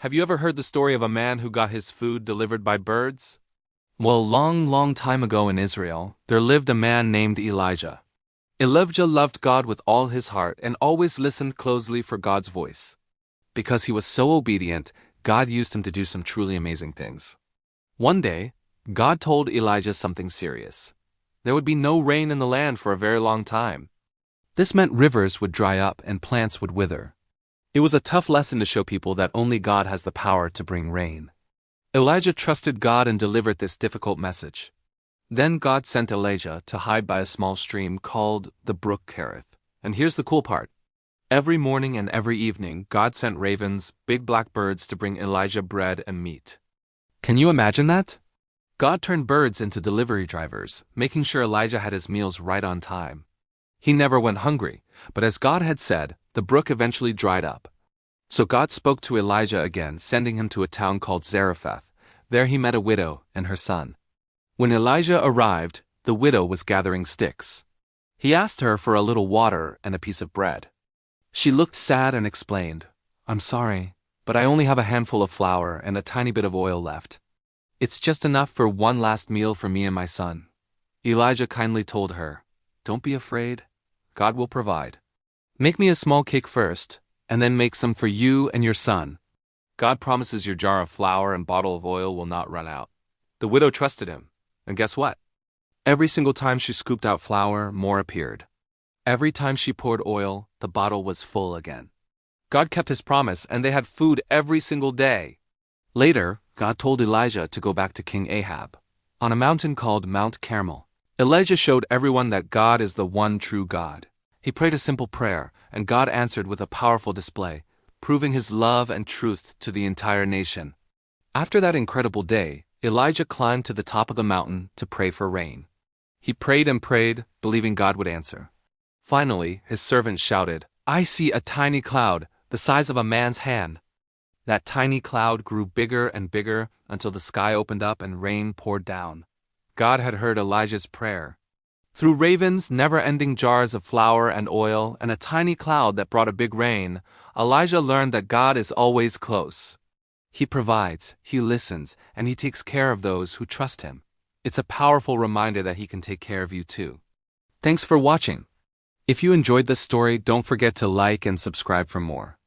Have you ever heard the story of a man who got his food delivered by birds? Well, long time ago in Israel, there lived a man named Elijah. Elijah loved God with all his heart and always listened closely for God's voice. Because he was so obedient, God used him to do some truly amazing things. One day, God told Elijah something serious. There would be no rain in the land for a very long time. This meant rivers would dry up and plants would wither. It was a tough lesson to show people that only God has the power to bring rain. Elijah trusted God and delivered this difficult message. Then God sent Elijah to hide by a small stream called the brook Kerith. And here's the cool part. Every morning and every evening, God sent ravens, big black birds, to bring Elijah bread and meat. Can you imagine that? God turned birds into delivery drivers, making sure Elijah had his meals right on time. He never went hungry, but as God had said, the brook eventually dried up. So God spoke to Elijah again, sending him to a town called Zarephath. There he met a widow and her son. When Elijah arrived, the widow was gathering sticks. He asked her for a little water and a piece of bread. She looked sad and explained, "I'm sorry, but I only have a handful of flour and a tiny bit of oil left. It's just enough for one last meal for me and my son." Elijah kindly told her, "Don't be afraid. God will provide. Make me a small cake first, and then make some for you and your son. God promises your jar of flour and bottle of oil will not run out." The widow trusted him, and guess what? Every single time she scooped out flour, more appeared. Every time she poured oil, the bottle was full again. God kept his promise, and they had food every single day. Later, God told Elijah to go back to King Ahab. On a mountain called Mount Carmel, Elijah showed everyone that God is the one true God. He prayed a simple prayer, and God answered with a powerful display, proving his love and truth to the entire nation. After that incredible day, Elijah climbed to the top of the mountain to pray for rain. He prayed and prayed, believing God would answer. Finally, his servant shouted, "I see a tiny cloud, the size of a man's hand." That tiny cloud grew bigger and bigger until the sky opened up and rain poured down. God had heard Elijah's prayer. Through ravens, never-ending jars of flour and oil, and a tiny cloud that brought a big rain, Elijah learned that God is always close. He provides, he listens, and he takes care of those who trust him. It's a powerful reminder that he can take care of you too. Thanks for watching. If you enjoyed this story, don't forget to like and subscribe for more.